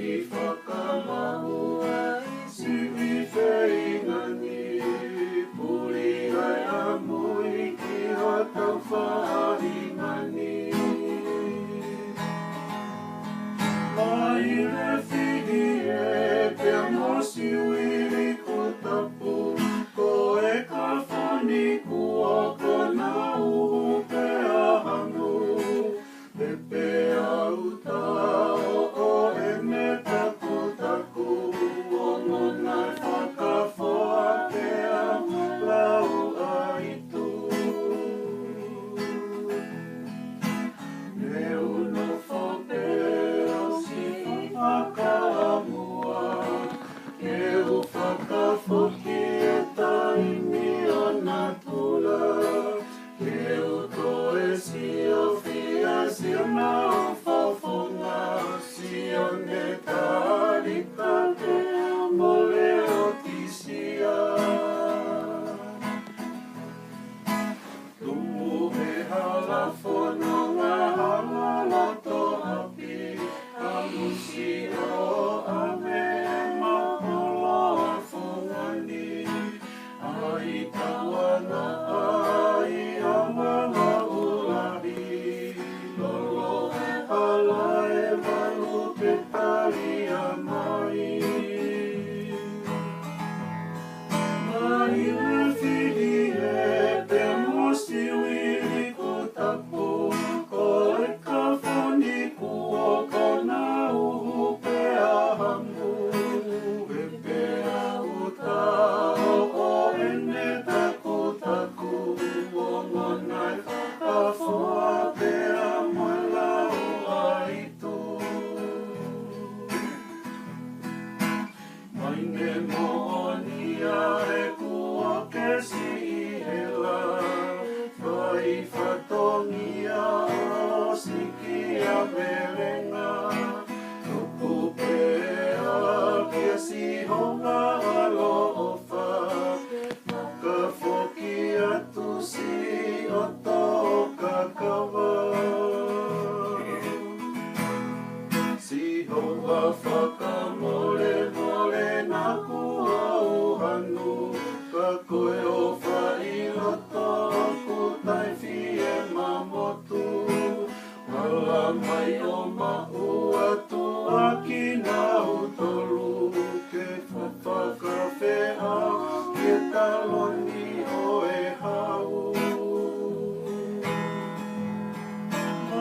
i whakamahua siwi whaingani puri ai a mui ki hatau whaahimani mai le whihi e pia mosi wiri ko tapu ko e ka whani kua kona uhu pe ahangu pe pe au tau o e me taku taku o ngonai whakawhoa pe a lau aitu me uno whope au si whakaamua ke u whakawhoki e taimi o nā tula ke u toe si o whia si o nā o whawhonga si o ne tarika ke mole o tisia tumu he hala whanonga hala loto hapi a musi o ame maholo a whongani ai tawana ai amanga ulahi lolo hala e malu pe tari a mai mai le whihi e te mosi wiri ko tapu ko e ka whani kua kona uhu pe ahangu e pe au tau o ene taku taku o ngonai whakawhoa pe a malau aitu mai ne moonia e kua kesi i hela whai whatongia o siki a merenga tupu pea kia si honga alo o wha ka whoki atu si o tō kakawa si honga whakamole mole nā kua uhanu ka koe o whai loto ku tai whie mamotu wala mai o maua tu aki nā utolu ke whakawhea ke taloni o e hau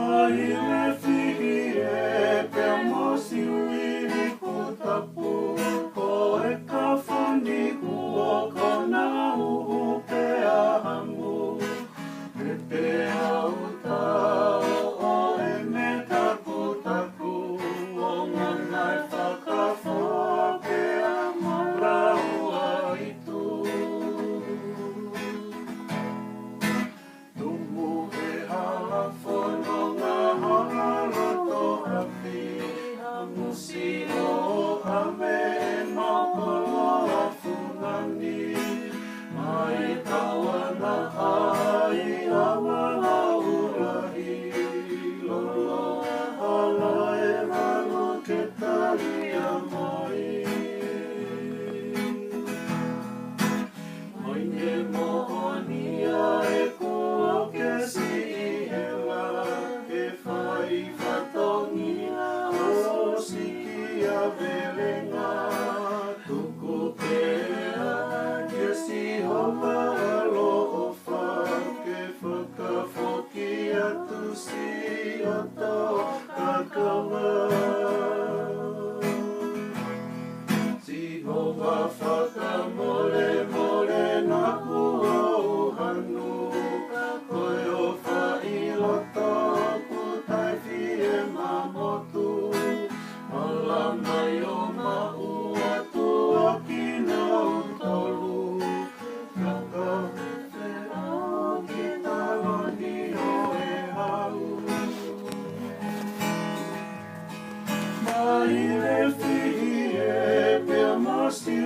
ai le whihi e pia mosi wiri ko tapu ko e ka whani kua kona uhu pe ahangu pe pe au tau o e me taku taku o ngonai whakawhoa pe a malau aitu tumu he hala whanonga hala roto hapi a musi o ame e maholo a whungani mai tawana ai amanga urahi lolo hala e malu ke tari a mai mai ne moonia e kua kesi i hela e whai whatongia o siki a verenga tuku pea kia si honga alo o wha ke whakawhoki atu si o tō kakawa si honga whakamole mole nā kua uhanu koe o whai loto ku tai whie mamotu ala mai o maua tu aki nā utolu whakawhea ki taloni o e hau mai le whihi e pia mosi